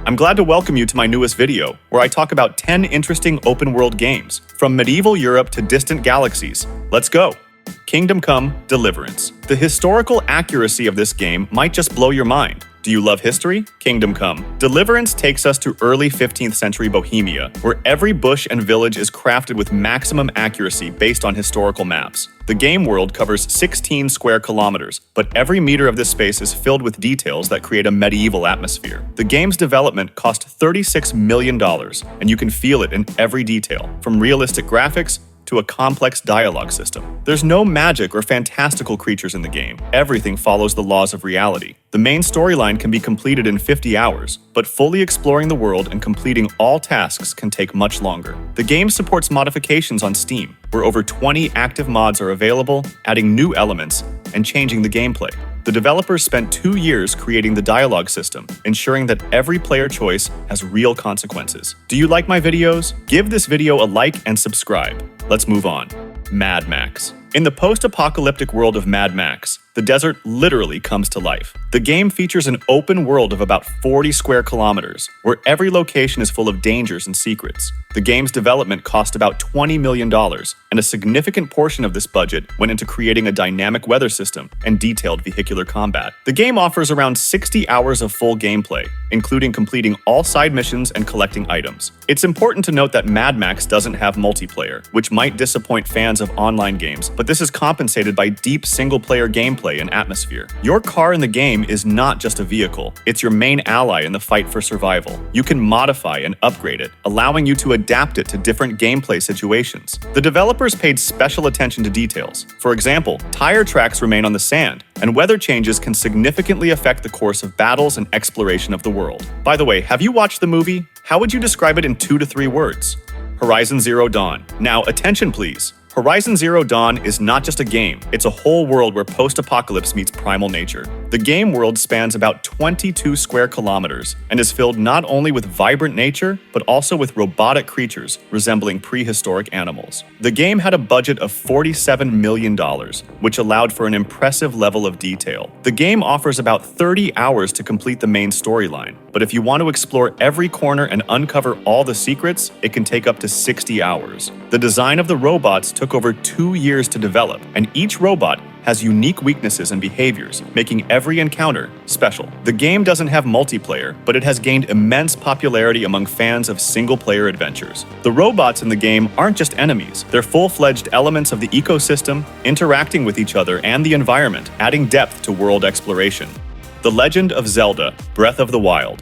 I'm glad to welcome you to my newest video, where I talk about 10 interesting open-world games, from medieval Europe to distant galaxies. Let's go! Kingdom Come: Deliverance. The historical accuracy of this game might just blow your mind. Do you love history? Kingdom Come: Deliverance takes us to early 15th century Bohemia, where every bush and village is crafted with maximum accuracy based on historical maps. The game world covers 16 square kilometers, but every meter of this space is filled with details that create a medieval atmosphere. The game's development cost $36 million, and you can feel it in every detail, from realistic graphics to a complex dialogue system. There's no magic or fantastical creatures in the game. Everything follows the laws of reality. The main storyline can be completed in 50 hours, but fully exploring the world and completing all tasks can take much longer. The game supports modifications on Steam, where over 20 active mods are available, adding new elements and changing the gameplay. The developers spent 2 years creating the dialogue system, ensuring that every player choice has real consequences. Do you like my videos? Give this video a like and subscribe. Let's move on. Mad Max. In the post-apocalyptic world of Mad Max, the desert literally comes to life. The game features an open world of about 40 square kilometers, where every location is full of dangers and secrets. The game's development cost about $20 million, and a significant portion of this budget went into creating a dynamic weather system and detailed vehicular combat. The game offers around 60 hours of full gameplay, including completing all side missions and collecting items. It's important to note that Mad Max doesn't have multiplayer, which might disappoint fans of online games, but this is compensated by deep single-player gameplay and atmosphere. Your car in the game is not just a vehicle, it's your main ally in the fight for survival. You can modify and upgrade it, allowing you to adapt it to different gameplay situations. The developers paid special attention to details. For example, tire tracks remain on the sand, and weather changes can significantly affect the course of battles and exploration of the world. By the way, have you watched the movie? How would you describe it in 2 to 3 words? Horizon Zero Dawn. Now, attention please. Horizon Zero Dawn is not just a game, it's a whole world where post-apocalypse meets primal nature. The game world spans about 22 square kilometers and is filled not only with vibrant nature, but also with robotic creatures resembling prehistoric animals. The game had a budget of $47 million, which allowed for an impressive level of detail. The game offers about 30 hours to complete the main storyline, but if you want to explore every corner and uncover all the secrets, it can take up to 60 hours. The design of the robots took over 2 years to develop, and each robot has unique weaknesses and behaviors, making every encounter special. The game doesn't have multiplayer, but it has gained immense popularity among fans of single-player adventures. The robots in the game aren't just enemies, they're full-fledged elements of the ecosystem, interacting with each other and the environment, adding depth to world exploration. The Legend of Zelda: Breath of the Wild.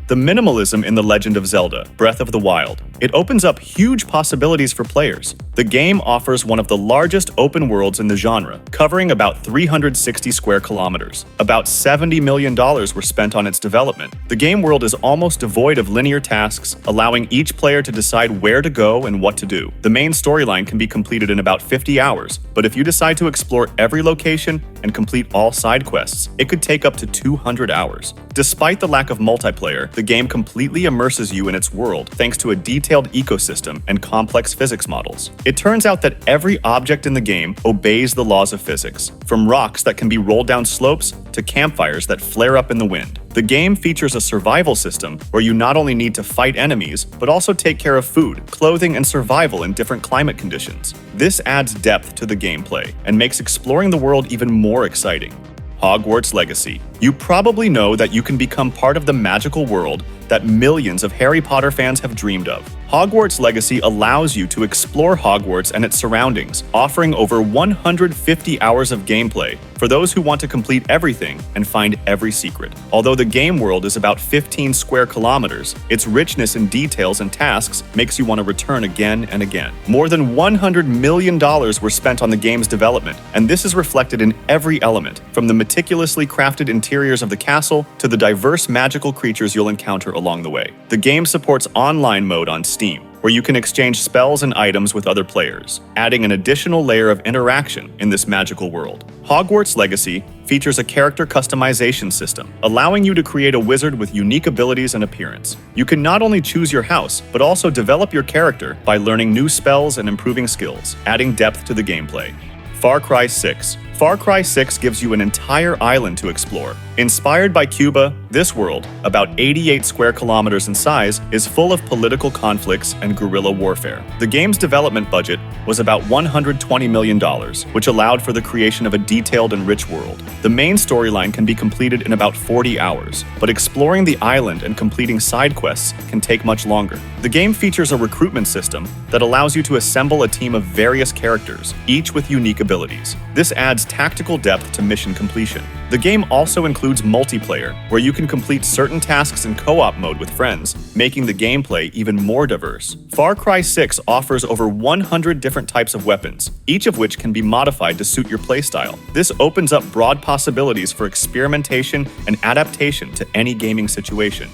The minimalism in The Legend of Zelda: Breath of the Wild. It opens up huge possibilities for players. The game offers one of the largest open worlds in the genre, covering about 360 square kilometers. About $70 million were spent on its development. The game world is almost devoid of linear tasks, allowing each player to decide where to go and what to do. The main storyline can be completed in about 50 hours, but if you decide to explore every location and complete all side quests, it could take up to 200 hours. Despite the lack of multiplayer, the game completely immerses you in its world thanks to a detailed ecosystem and complex physics models. It turns out that every object in the game obeys the laws of physics, from rocks that can be rolled down slopes to campfires that flare up in the wind. The game features a survival system where you not only need to fight enemies, but also take care of food, clothing, and survival in different climate conditions. This adds depth to the gameplay and makes exploring the world even more exciting. Hogwarts Legacy. You probably know that you can become part of the magical world that millions of Harry Potter fans have dreamed of. Hogwarts Legacy allows you to explore Hogwarts and its surroundings, offering over 150 hours of gameplay for those who want to complete everything and find every secret. Although the game world is about 15 square kilometers, its richness in details and tasks makes you want to return again and again. More than $100 million were spent on the game's development, and this is reflected in every element, from the meticulously crafted interiors of the castle to the diverse magical creatures you'll encounter along the way. The game supports online mode on Steam, where you can exchange spells and items with other players, adding an additional layer of interaction in this magical world. Hogwarts Legacy features a character customization system, allowing you to create a wizard with unique abilities and appearance. You can not only choose your house, but also develop your character by learning new spells and improving skills, adding depth to the gameplay. Far Cry 6. Far Cry 6 gives you an entire island to explore. Inspired by Cuba, This world, about 88 square kilometers in size, is full of political conflicts and guerrilla warfare. The game's development budget was about $120 million, which allowed for the creation of a detailed and rich world. The main storyline can be completed in about 40 hours, but exploring the island and completing side quests can take much longer. The game features a recruitment system that allows you to assemble a team of various characters, each with unique abilities. This adds tactical depth to mission completion. The game also includes multiplayer, where you can complete certain tasks in co-op mode with friends, making the gameplay even more diverse. Far Cry 6 offers over 100 different types of weapons, each of which can be modified to suit your playstyle. This opens up broad possibilities for experimentation and adaptation to any gaming situation.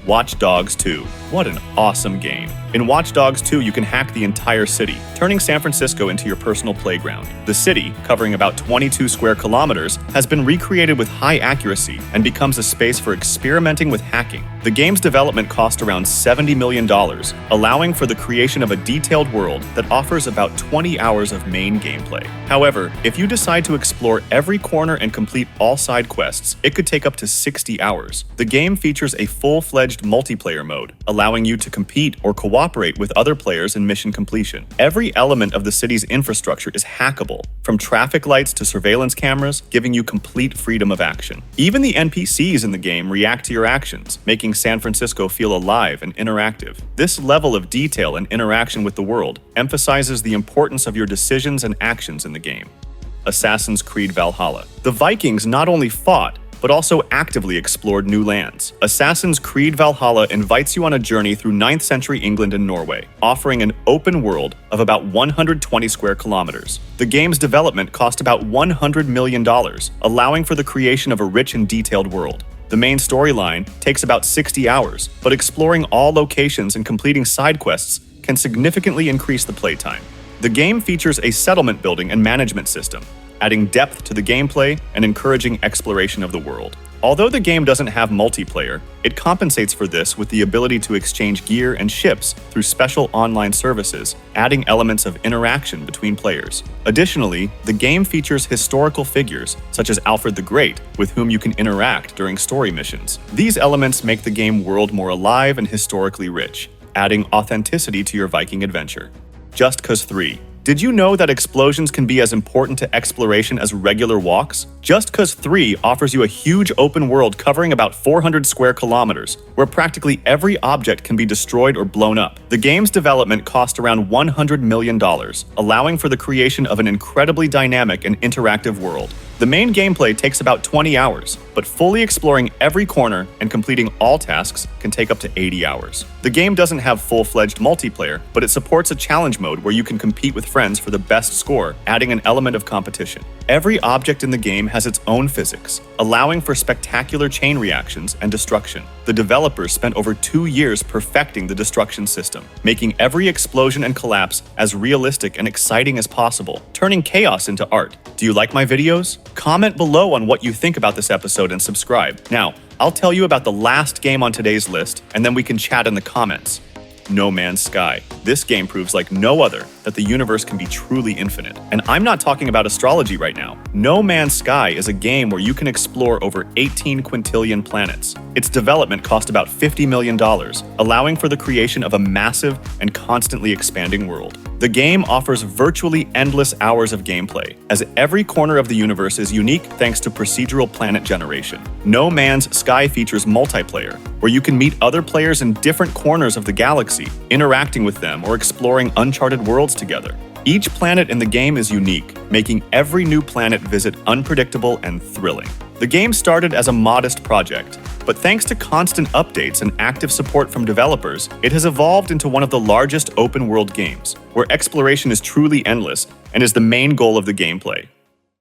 Watch Dogs 2. What an awesome game. In Watch Dogs 2, you can hack the entire city, turning San Francisco into your personal playground. The city, covering about 22 square kilometers, has been recreated with high accuracy and becomes a space for experimenting with hacking. The game's development cost around $70 million, allowing for the creation of a detailed world that offers about 20 hours of main gameplay. However, if you decide to explore every corner and complete all side quests, it could take up to 60 hours. The game features a full-fledged multiplayer mode, allowing you to compete or cooperate with other players in mission completion. Every element of the city's infrastructure is hackable, from traffic lights to surveillance cameras, giving you complete freedom of action. Even the NPCs in the game react to your actions, making San Francisco feel alive and interactive. This level of detail and interaction with the world emphasizes the importance of your decisions and actions in the game. Assassin's Creed Valhalla. The Vikings not only fought, but also actively explored new lands. Assassin's Creed Valhalla invites you on a journey through 9th century England and Norway, offering an open world of about 120 square kilometers. The game's development cost about $100 million, allowing for the creation of a rich and detailed world. The main storyline takes about 60 hours, but exploring all locations and completing side quests can significantly increase the playtime. The game features a settlement building and management system, adding depth to the gameplay and encouraging exploration of the world. Although the game doesn't have multiplayer, it compensates for this with the ability to exchange gear and ships through special online services, adding elements of interaction between players. Additionally, the game features historical figures, such as Alfred the Great, with whom you can interact during story missions. These elements make the game world more alive and historically rich, adding authenticity to your Viking adventure. Just Cause 3. Did you know that explosions can be as important to exploration as regular walks? Just Cause 3 offers you a huge open world covering about 400 square kilometers, where practically every object can be destroyed or blown up. The game's development cost around $100 million, allowing for the creation of an incredibly dynamic and interactive world. The main gameplay takes about 20 hours, but fully exploring every corner and completing all tasks can take up to 80 hours. The game doesn't have full-fledged multiplayer, but it supports a challenge mode where you can compete with friends for the best score, adding an element of competition. Every object in the game has its own physics, allowing for spectacular chain reactions and destruction. The developers spent over 2 years perfecting the destruction system, making every explosion and collapse as realistic and exciting as possible, turning chaos into art. Do you like my videos? Comment below on what you think about this episode and subscribe. Now, I'll tell you about the last game on today's list, and then we can chat in the comments. No Man's Sky. This game proves like no other that the universe can be truly infinite. And I'm not talking about astrology right now. No Man's Sky is a game where you can explore over 18 quintillion planets. Its development cost about $50 million, allowing for the creation of a massive and constantly expanding world. The game offers virtually endless hours of gameplay, as every corner of the universe is unique thanks to procedural planet generation. No Man's Sky features multiplayer, where you can meet other players in different corners of the galaxy, interacting with them or exploring uncharted worlds together. Each planet in the game is unique, making every new planet visit unpredictable and thrilling. The game started as a modest project, but thanks to constant updates and active support from developers, it has evolved into one of the largest open-world games, where exploration is truly endless and is the main goal of the gameplay.